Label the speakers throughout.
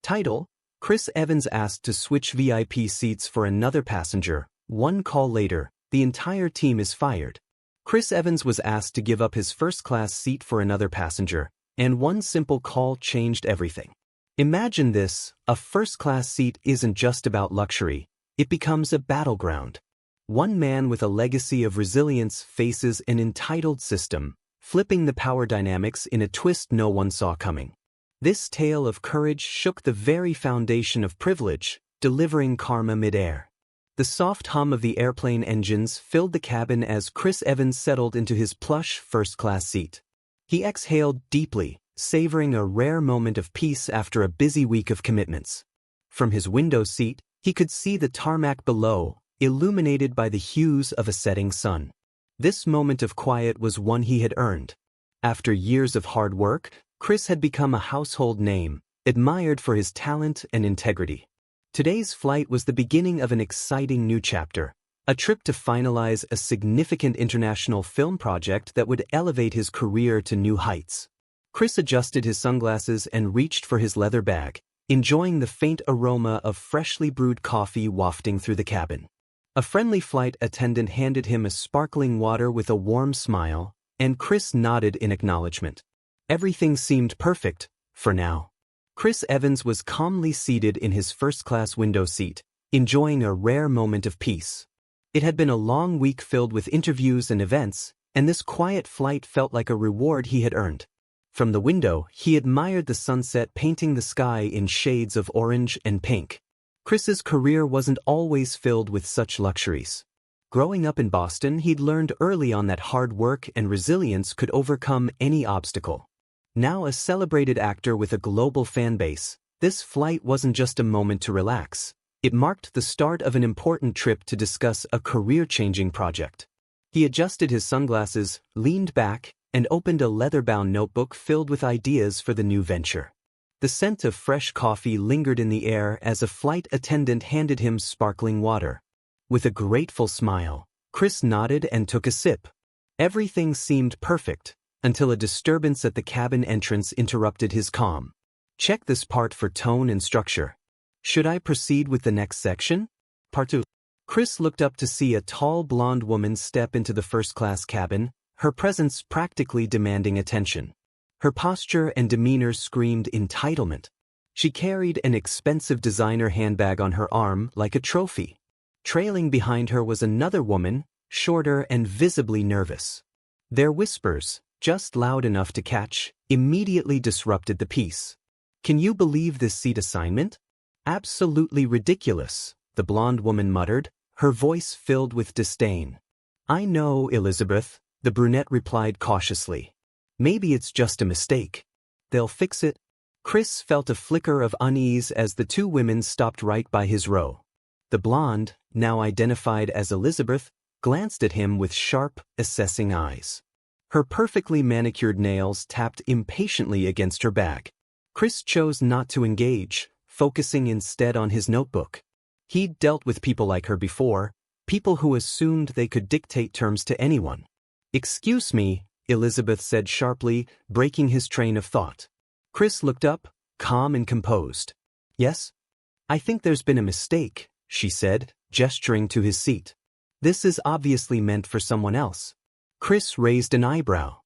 Speaker 1: Title: Chris Evans asked to switch VIP seats for another passenger. One call later, the entire team is fired. Chris Evans was asked to give up his first-class seat for another passenger, and one simple call changed everything. Imagine this: a first-class seat isn't just about luxury, it becomes a battleground. One man with a legacy of resilience faces an entitled system, flipping the power dynamics in a twist no one saw coming. This tale of courage shook the very foundation of privilege, delivering karma midair. The soft hum of the airplane engines filled the cabin as Chris Evans settled into his plush first-class seat. He exhaled deeply, savoring a rare moment of peace after a busy week of commitments. From his window seat, he could see the tarmac below, illuminated by the hues of a setting sun. This moment of quiet was one he had earned. After years of hard work, Chris had become a household name, admired for his talent and integrity. Today's flight was the beginning of an exciting new chapter, a trip to finalize a significant international film project that would elevate his career to new heights. Chris adjusted his sunglasses and reached for his leather bag, enjoying the faint aroma of freshly brewed coffee wafting through the cabin. A friendly flight attendant handed him a sparkling water with a warm smile, and Chris nodded in acknowledgement. Everything seemed perfect, for now. Chris Evans was calmly seated in his first-class window seat, enjoying a rare moment of peace. It had been a long week filled with interviews and events, and this quiet flight felt like a reward he had earned. From the window, he admired the sunset painting the sky in shades of orange and pink. Chris's career wasn't always filled with such luxuries. Growing up in Boston, he'd learned early on that hard work and resilience could overcome any obstacle. Now a celebrated actor with a global fan base, this flight wasn't just a moment to relax. It marked the start of an important trip to discuss a career-changing project. He adjusted his sunglasses, leaned back, and opened a leather-bound notebook filled with ideas for the new venture. The scent of fresh coffee lingered in the air as a flight attendant handed him sparkling water. With a grateful smile, Chris nodded and took a sip. Everything seemed perfect, until a disturbance at the cabin entrance interrupted his calm. Check this part for tone and structure. Should I proceed with the next section? Part 2. Chris looked up to see a tall blonde woman step into the first-class cabin, her presence practically demanding attention. Her posture and demeanor screamed entitlement. She carried an expensive designer handbag on her arm like a trophy. Trailing behind her was another woman, shorter and visibly nervous. Their whispers, just loud enough to catch, immediately disrupted the peace. "Can you believe this seat assignment? Absolutely ridiculous," the blonde woman muttered, her voice filled with disdain. "I know, Elizabeth," the brunette replied cautiously. "Maybe it's just a mistake. They'll fix it." Chris felt a flicker of unease as the two women stopped right by his row. The blonde, now identified as Elizabeth, glanced at him with sharp, assessing eyes. Her perfectly manicured nails tapped impatiently against her bag. Chris chose not to engage, focusing instead on his notebook. He'd dealt with people like her before, people who assumed they could dictate terms to anyone. "Excuse me," Elizabeth said sharply, breaking his train of thought. Chris looked up, calm and composed. "Yes? I think there's been a mistake," she said, gesturing to his seat. "This is obviously meant for someone else." Chris raised an eyebrow.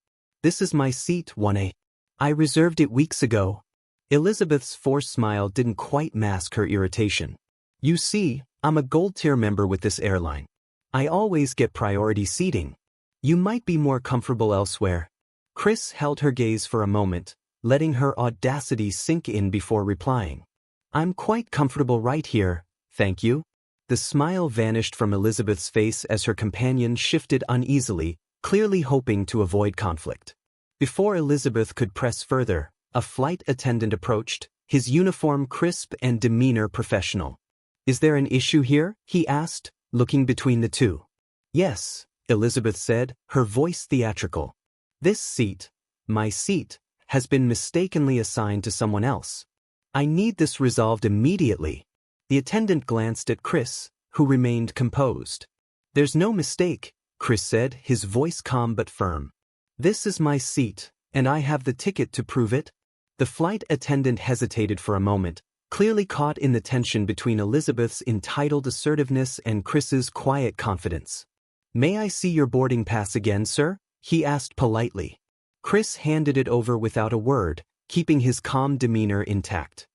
Speaker 1: "This is my seat, 1A. I reserved it weeks ago." Elizabeth's forced smile didn't quite mask her irritation. "You see, I'm a gold-tier member with this airline. I always get priority seating. You might be more comfortable elsewhere." Chris held her gaze for a moment, letting her audacity sink in before replying. "I'm quite comfortable right here, thank you." The smile vanished from Elizabeth's face as her companion shifted uneasily, clearly hoping to avoid conflict. Before Elizabeth could press further, a flight attendant approached, his uniform crisp and demeanor professional. "Is there an issue here?" he asked, looking between the two. "Yes," Elizabeth said, her voice theatrical. "This seat, my seat, has been mistakenly assigned to someone else. I need this resolved immediately." The attendant glanced at Chris, who remained composed. "There's no mistake," Chris said, his voice calm but firm. "This is my seat, and I have the ticket to prove it." The flight attendant hesitated for a moment, clearly caught in the tension between Elizabeth's entitled assertiveness and Chris's quiet confidence. "May I see your boarding pass again, sir?" he asked politely. Chris handed it over without a word, keeping his calm demeanor intact.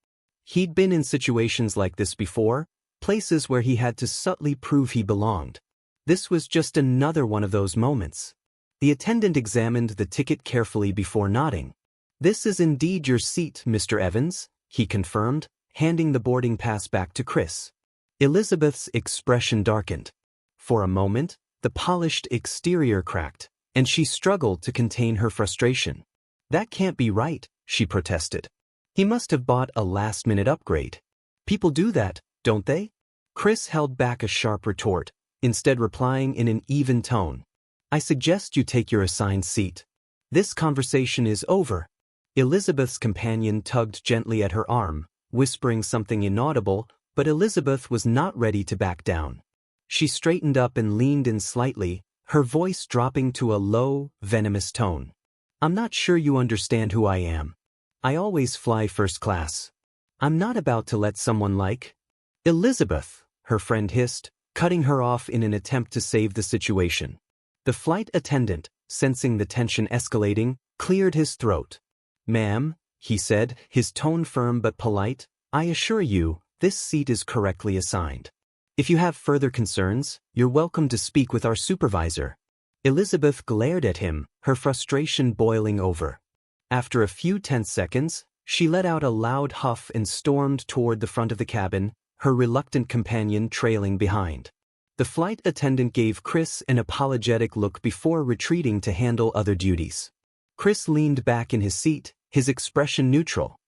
Speaker 1: He'd been in situations like this before, places where he had to subtly prove he belonged. This was just another one of those moments. The attendant examined the ticket carefully before nodding. "This is indeed your seat, Mr. Evans," he confirmed, handing the boarding pass back to Chris. Elizabeth's expression darkened. For a moment, the polished exterior cracked, and she struggled to contain her frustration. "That can't be right," she protested. "He must have bought a last-minute upgrade. People do that, don't they?" Chris held back a sharp retort, instead replying in an even tone. "I suggest you take your assigned seat. This conversation is over." Elizabeth's companion tugged gently at her arm, whispering something inaudible, but Elizabeth was not ready to back down. She straightened up and leaned in slightly, her voice dropping to a low, venomous tone. "I'm not sure you understand who I am. I always fly first class. I'm not about to let someone like—" "Elizabeth," her friend hissed, cutting her off in an attempt to save the situation. The flight attendant, sensing the tension escalating, cleared his throat. "Ma'am," he said, his tone firm but polite, "I assure you, this seat is correctly assigned. If you have further concerns, you're welcome to speak with our supervisor." Elizabeth glared at him, her frustration boiling over. After a few tense seconds, she let out a loud huff and stormed toward the front of the cabin, her reluctant companion trailing behind. The flight attendant gave Chris an apologetic look before retreating to handle other duties. Chris leaned back in his seat, his expression neutral.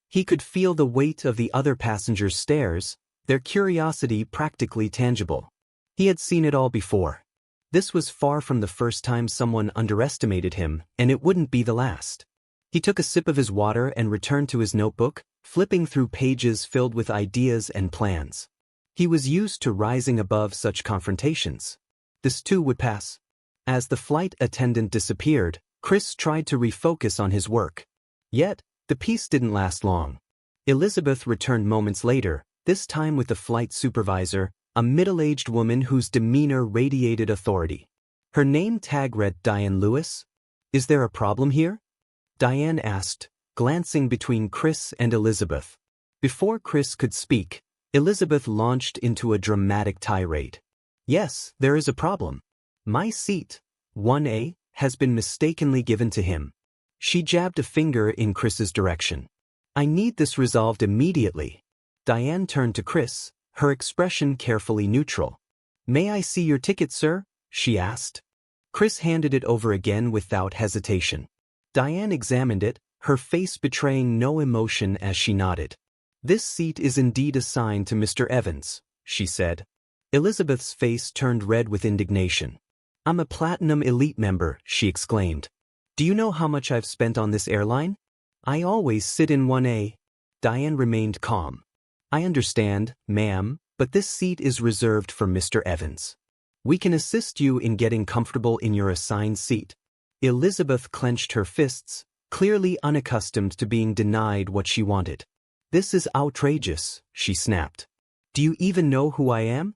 Speaker 1: He could feel the weight of the other passengers' stares, their curiosity practically tangible. He had seen it all before. This was far from the first time someone underestimated him, and it wouldn't be the last. He took a sip of his water and returned to his notebook, flipping through pages filled with ideas and plans. He was used to rising above such confrontations. This too would pass. As the flight attendant disappeared, Chris tried to refocus on his work. Yet, the peace didn't last long. Elizabeth returned moments later, this time with the flight supervisor, a middle-aged woman whose demeanor radiated authority. Her name tag read Diane Lewis. "Is there a problem here?" Diane asked, glancing between Chris and Elizabeth. Before Chris could speak, Elizabeth launched into a dramatic tirade. "Yes, there is a problem. My seat, 1A, has been mistakenly given to him." She jabbed a finger in Chris's direction. "I need this resolved immediately." Diane turned to Chris, her expression carefully neutral. "May I see your ticket, sir?" she asked. Chris handed it over again without hesitation. Diane examined it, her face betraying no emotion as she nodded. "This seat is indeed assigned to Mr. Evans," she said. Elizabeth's face turned red with indignation. "I'm a Platinum Elite member," she exclaimed. "Do you know how much I've spent on this airline? I always sit in 1A. Diane remained calm. "I understand, ma'am, but this seat is reserved for Mr. Evans. We can assist you in getting comfortable in your assigned seat." Elizabeth clenched her fists, clearly unaccustomed to being denied what she wanted. "This is outrageous," she snapped. "Do you even know who I am?"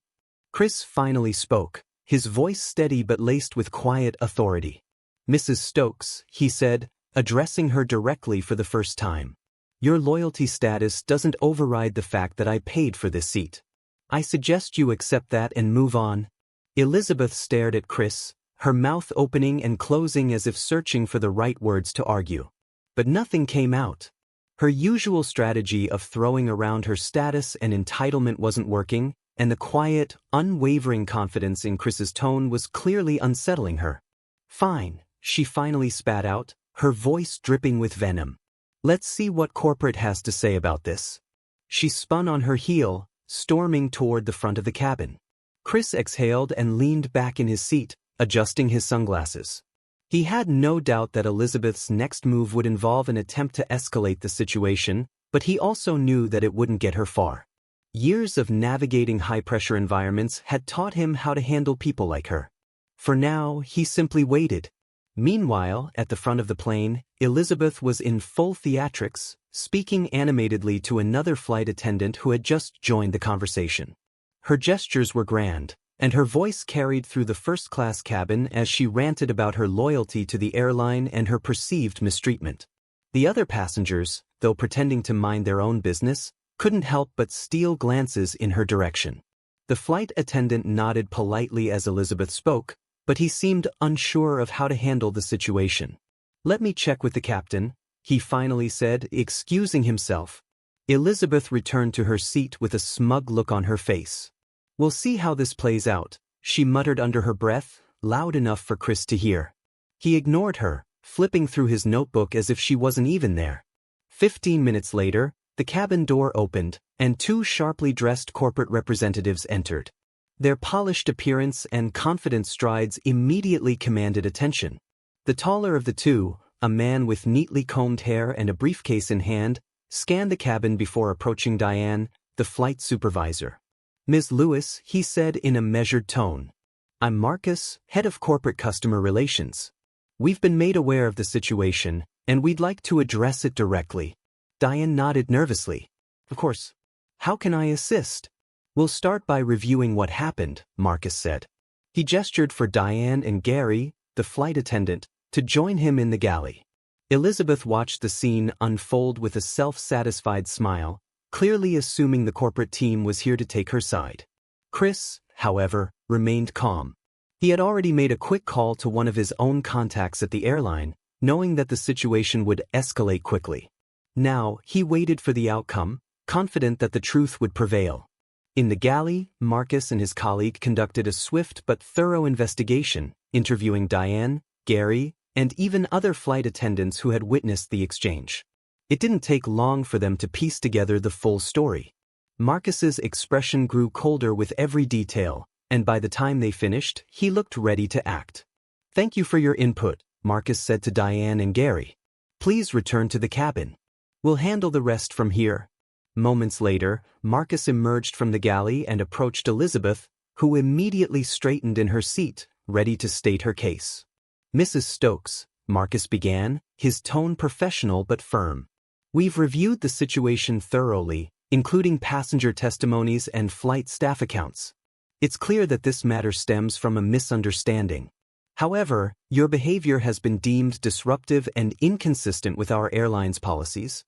Speaker 1: Chris finally spoke, his voice steady but laced with quiet authority. "Mrs. Stokes," he said, addressing her directly for the first time. "Your loyalty status doesn't override the fact that I paid for this seat. I suggest you accept that and move on." Elizabeth stared at Chris, her mouth opening and closing as if searching for the right words to argue. But nothing came out. Her usual strategy of throwing around her status and entitlement wasn't working, and the quiet, unwavering confidence in Chris's tone was clearly unsettling her. "Fine," she finally spat out, her voice dripping with venom. "Let's see what corporate has to say about this." She spun on her heel, storming toward the front of the cabin. Chris exhaled and leaned back in his seat, adjusting his sunglasses. He had no doubt that Elizabeth's next move would involve an attempt to escalate the situation, but he also knew that it wouldn't get her far. Years of navigating high-pressure environments had taught him how to handle people like her. For now, he simply waited. Meanwhile, at the front of the plane, Elizabeth was in full theatrics, speaking animatedly to another flight attendant who had just joined the conversation. Her gestures were grand, and her voice carried through the first-class cabin as she ranted about her loyalty to the airline and her perceived mistreatment. The other passengers, though pretending to mind their own business, couldn't help but steal glances in her direction. The flight attendant nodded politely as Elizabeth spoke, but he seemed unsure of how to handle the situation. "Let me check with the captain," he finally said, excusing himself. Elizabeth returned to her seat with a smug look on her face. "We'll see how this plays out," she muttered under her breath, loud enough for Chris to hear. He ignored her, flipping through his notebook as if she wasn't even there. 15 minutes later, the cabin door opened, and two sharply dressed corporate representatives entered. Their polished appearance and confident strides immediately commanded attention. The taller of the two, a man with neatly combed hair and a briefcase in hand, scanned the cabin before approaching Diane, the flight supervisor. "Ms. Lewis," he said in a measured tone. "I'm Marcus, head of corporate customer relations. We've been made aware of the situation, and we'd like to address it directly." Diane nodded nervously. "Of course. How can I assist?" "We'll start by reviewing what happened," Marcus said. He gestured for Diane and Gary, the flight attendant, to join him in the galley. Elizabeth watched the scene unfold with a self-satisfied smile, clearly assuming the corporate team was here to take her side. Chris, however, remained calm. He had already made a quick call to one of his own contacts at the airline, knowing that the situation would escalate quickly. Now, he waited for the outcome, confident that the truth would prevail. In the galley, Marcus and his colleague conducted a swift but thorough investigation, interviewing Diane, Gary, and even other flight attendants who had witnessed the exchange. It didn't take long for them to piece together the full story. Marcus's expression grew colder with every detail, and by the time they finished, he looked ready to act. "Thank you for your input," Marcus said to Diane and Gary. "Please return to the cabin. We'll handle the rest from here." Moments later, Marcus emerged from the galley and approached Elizabeth, who immediately straightened in her seat, ready to state her case. "Mrs. Stokes," Marcus began, his tone professional but firm. "We've reviewed the situation thoroughly, including passenger testimonies and flight staff accounts. It's clear that this matter stems from a misunderstanding. However, your behavior has been deemed disruptive and inconsistent with our airline's policies."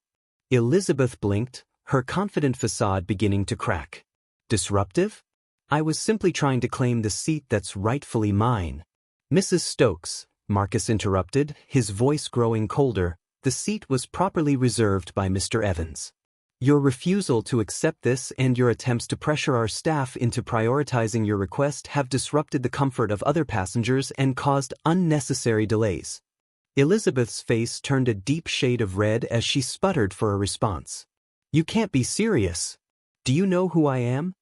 Speaker 1: Elizabeth blinked, her confident facade beginning to crack. "Disruptive? I was simply trying to claim the seat that's rightfully mine." "Mrs. Stokes," Marcus interrupted, his voice growing colder, "the seat was properly reserved by Mr. Evans. Your refusal to accept this and your attempts to pressure our staff into prioritizing your request have disrupted the comfort of other passengers and caused unnecessary delays." Elizabeth's face turned a deep shade of red as she sputtered for a response. "You can't be serious. Do you know who I am?"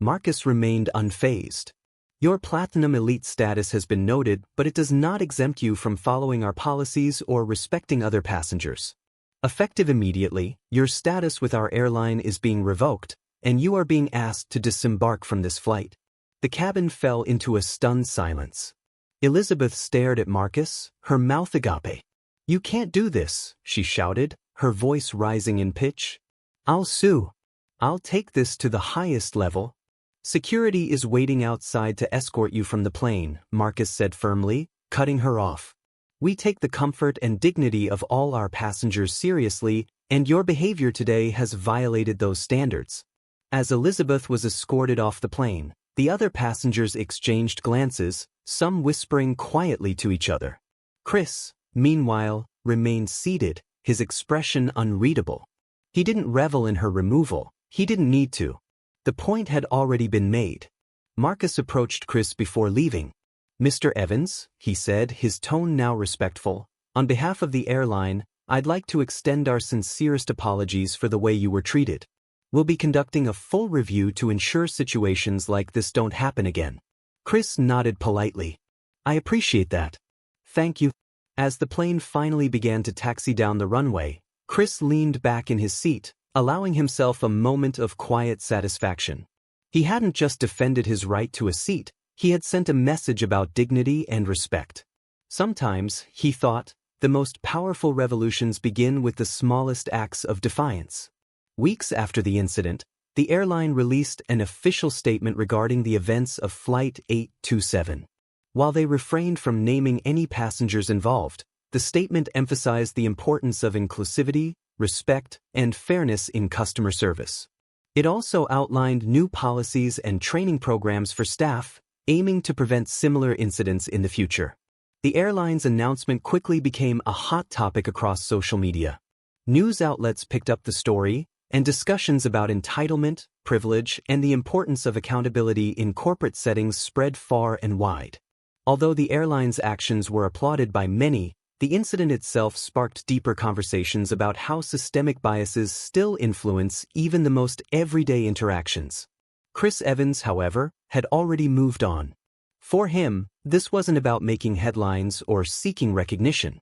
Speaker 1: Marcus remained unfazed. "Your Platinum Elite status has been noted, but it does not exempt you from following our policies or respecting other passengers. Effective immediately, your status with our airline is being revoked, and you are being asked to disembark from this flight." The cabin fell into a stunned silence. Elizabeth stared at Marcus, her mouth agape. "You can't do this," she shouted, her voice rising in pitch. "I'll sue. I'll take this to the highest level." "Security is waiting outside to escort you from the plane," Marcus said firmly, cutting her off. "We take the comfort and dignity of all our passengers seriously, and your behavior today has violated those standards." As Elizabeth was escorted off the plane, the other passengers exchanged glances, some whispering quietly to each other. Chris, meanwhile, remained seated, his expression unreadable. He didn't revel in her removal, he didn't need to. The point had already been made. Marcus approached Chris before leaving. "Mr. Evans," he said, his tone now respectful, "on behalf of the airline, I'd like to extend our sincerest apologies for the way you were treated. We'll be conducting a full review to ensure situations like this don't happen again." Chris nodded politely. "I appreciate that. Thank you." As the plane finally began to taxi down the runway, Chris leaned back in his seat, allowing himself a moment of quiet satisfaction. He hadn't just defended his right to a seat, he had sent a message about dignity and respect. Sometimes, he thought, the most powerful revolutions begin with the smallest acts of defiance. Weeks after the incident, the airline released an official statement regarding the events of Flight 827. While they refrained from naming any passengers involved, the statement emphasized the importance of inclusivity, respect, and fairness in customer service. It also outlined new policies and training programs for staff, aiming to prevent similar incidents in the future. The airline's announcement quickly became a hot topic across social media. News outlets picked up the story, and discussions about entitlement, privilege, and the importance of accountability in corporate settings spread far and wide. Although the airline's actions were applauded by many, the incident itself sparked deeper conversations about how systemic biases still influence even the most everyday interactions. Chris Evans, however, had already moved on. For him, this wasn't about making headlines or seeking recognition.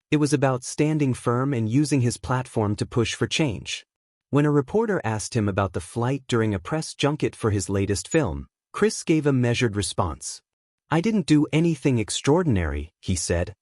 Speaker 1: It was about standing firm and using his platform to push for change. When a reporter asked him about the flight during a press junket for his latest film, Chris gave a measured response. "I didn't do anything extraordinary," he said.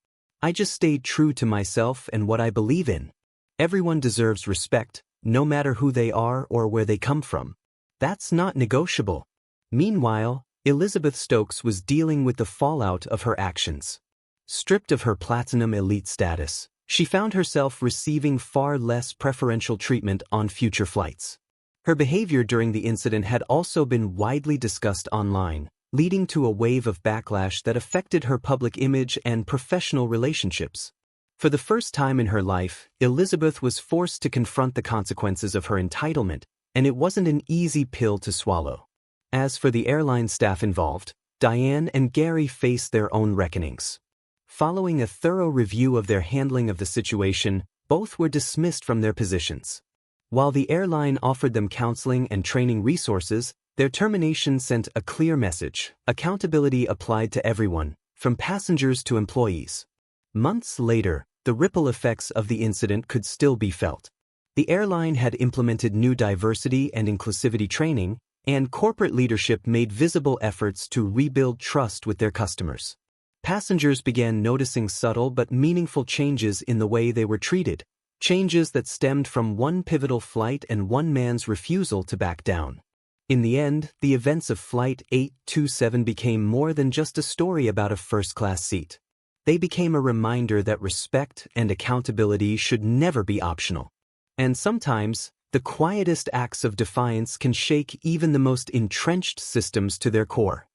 Speaker 1: "I just stayed true to myself and what I believe in. Everyone deserves respect, no matter who they are or where they come from. That's not negotiable." Meanwhile, Elizabeth Stokes was dealing with the fallout of her actions. Stripped of her platinum elite status, she found herself receiving far less preferential treatment on future flights. Her behavior during the incident had also been widely discussed online, leading to a wave of backlash that affected her public image and professional relationships. For the first time in her life, Elizabeth was forced to confront the consequences of her entitlement, and it wasn't an easy pill to swallow. As for the airline staff involved, Diane and Gary faced their own reckonings. Following a thorough review of their handling of the situation, both were dismissed from their positions. While the airline offered them counseling and training resources, their termination sent a clear message: accountability applied to everyone, from passengers to employees. Months later, the ripple effects of the incident could still be felt. The airline had implemented new diversity and inclusivity training, and corporate leadership made visible efforts to rebuild trust with their customers. Passengers began noticing subtle but meaningful changes in the way they were treated, changes that stemmed from one pivotal flight and one man's refusal to back down. In the end, the events of Flight 827 became more than just a story about a first-class seat. They became a reminder that respect and accountability should never be optional. And sometimes, the quietest acts of defiance can shake even the most entrenched systems to their core.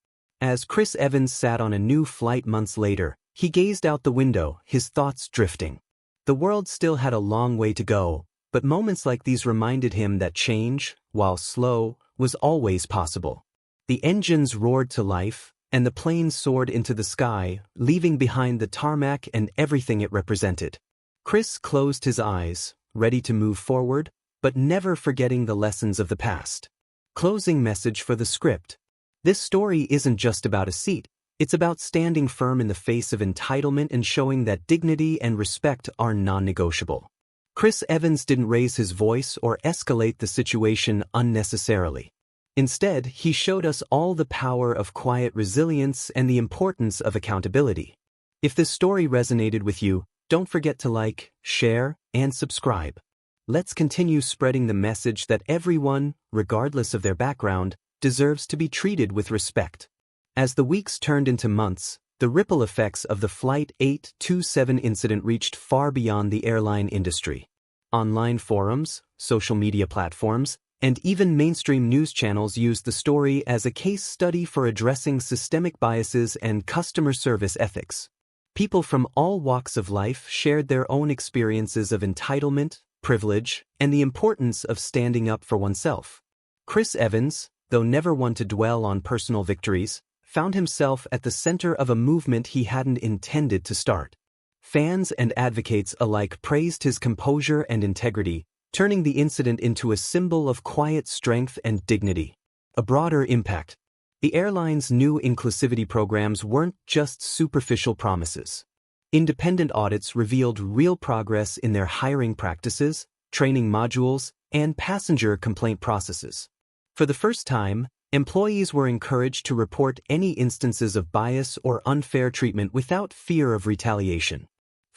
Speaker 1: As Chris Evans sat on a new flight months later, he gazed out the window, his thoughts drifting. The world still had a long way to go, but moments like these reminded him that change, while slow, was always possible. The engines roared to life, and the plane soared into the sky, leaving behind the tarmac and everything it represented. Chris closed his eyes, ready to move forward, but never forgetting the lessons of the past. Closing message for the script. This story isn't just about a seat, it's about standing firm in the face of entitlement and showing that dignity and respect are non-negotiable. Chris Evans didn't raise his voice or escalate the situation unnecessarily. Instead, he showed us all the power of quiet resilience and the importance of accountability. If this story resonated with you, don't forget to like, share, and subscribe. Let's continue spreading the message that everyone, regardless of their background, deserves to be treated with respect. As the weeks turned into months, the ripple effects of the Flight 827 incident reached far beyond the airline industry. Online forums, social media platforms, and even mainstream news channels used the story as a case study for addressing systemic biases and customer service ethics. People from all walks of life shared their own experiences of entitlement, privilege, and the importance of standing up for oneself. Chris Evans, though never one to dwell on personal victories, found himself at the center of a movement he hadn't intended to start. Fans and advocates alike praised his composure and integrity, turning the incident into a symbol of quiet strength and dignity. A broader impact. The airline's new inclusivity programs weren't just superficial promises. Independent audits revealed real progress in their hiring practices, training modules, and passenger complaint processes. For the first time, employees were encouraged to report any instances of bias or unfair treatment without fear of retaliation.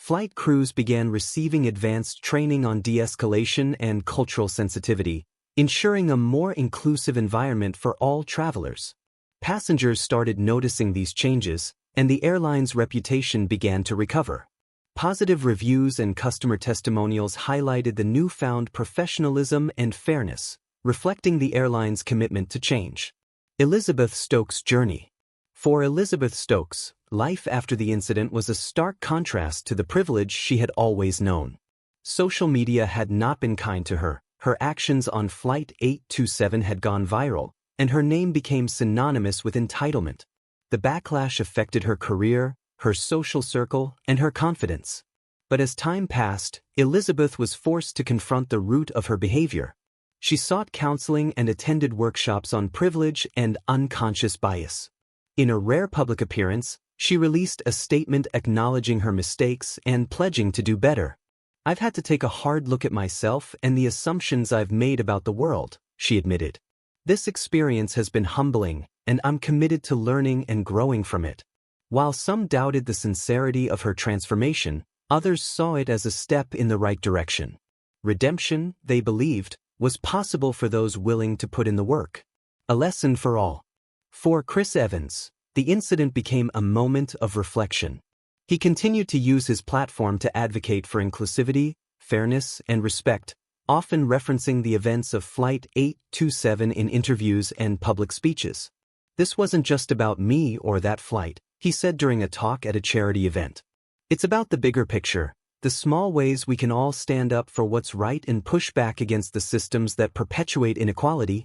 Speaker 1: flight crews began receiving advanced training on de-escalation and cultural sensitivity, ensuring a more inclusive environment for all travelers. Passengers started noticing these changes, and the airline's reputation began to recover. Positive reviews and customer testimonials highlighted the newfound professionalism and fairness, reflecting the airline's commitment to change. Elizabeth Stokes' journey. For Elizabeth Stokes, life after the incident was a stark contrast to the privilege she had always known. Social media had not been kind to her, her actions on Flight 827 had gone viral, and her name became synonymous with entitlement. The backlash affected her career, her social circle, and her confidence. But as time passed, Elizabeth was forced to confront the root of her behavior. She sought counseling and attended workshops on privilege and unconscious bias. In a rare public appearance, she released a statement acknowledging her mistakes and pledging to do better. "I've had to take a hard look at myself and the assumptions I've made about the world," she admitted. "This experience has been humbling, and I'm committed to learning and growing from it." While some doubted the sincerity of her transformation, others saw it as a step in the right direction. Redemption, they believed, was possible for those willing to put in the work. A lesson for all. For Chris Evans, the incident became a moment of reflection. He continued to use his platform to advocate for inclusivity, fairness, and respect, often referencing the events of Flight 827 in interviews and public speeches. "This wasn't just about me or that flight," he said during a talk at a charity event. "It's about the bigger picture, the small ways we can all stand up for what's right and push back against the systems that perpetuate inequality."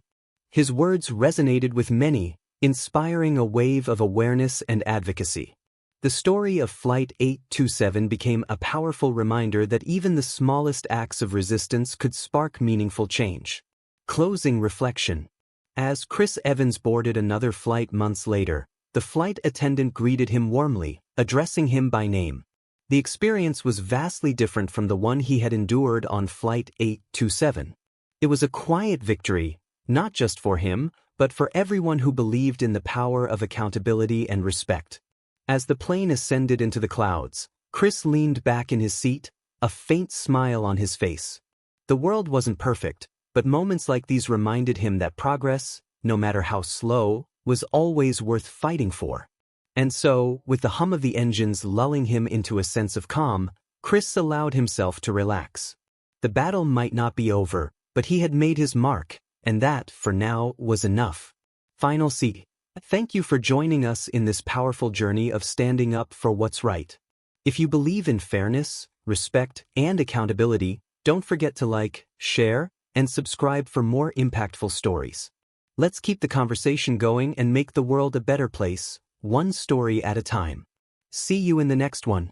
Speaker 1: His words resonated with many, inspiring a wave of awareness and advocacy. The story of Flight 827 became a powerful reminder that even the smallest acts of resistance could spark meaningful change. Closing reflection. As Chris Evans boarded another flight months later, the flight attendant greeted him warmly, addressing him by name. The experience was vastly different from the one he had endured on Flight 827. It was a quiet victory, not just for him, but for everyone who believed in the power of accountability and respect. As the plane ascended into the clouds, Chris leaned back in his seat, a faint smile on his face. The world wasn't perfect, but moments like these reminded him that progress, no matter how slow, was always worth fighting for. And so, with the hum of the engines lulling him into a sense of calm, Chris allowed himself to relax. The battle might not be over, but he had made his mark, and that, for now, was enough. Final C. Thank you for joining us in this powerful journey of standing up for what's right. If you believe in fairness, respect, and accountability, don't forget to like, share, and subscribe for more impactful stories. Let's keep the conversation going and make the world a better place, one story at a time. See you in the next one.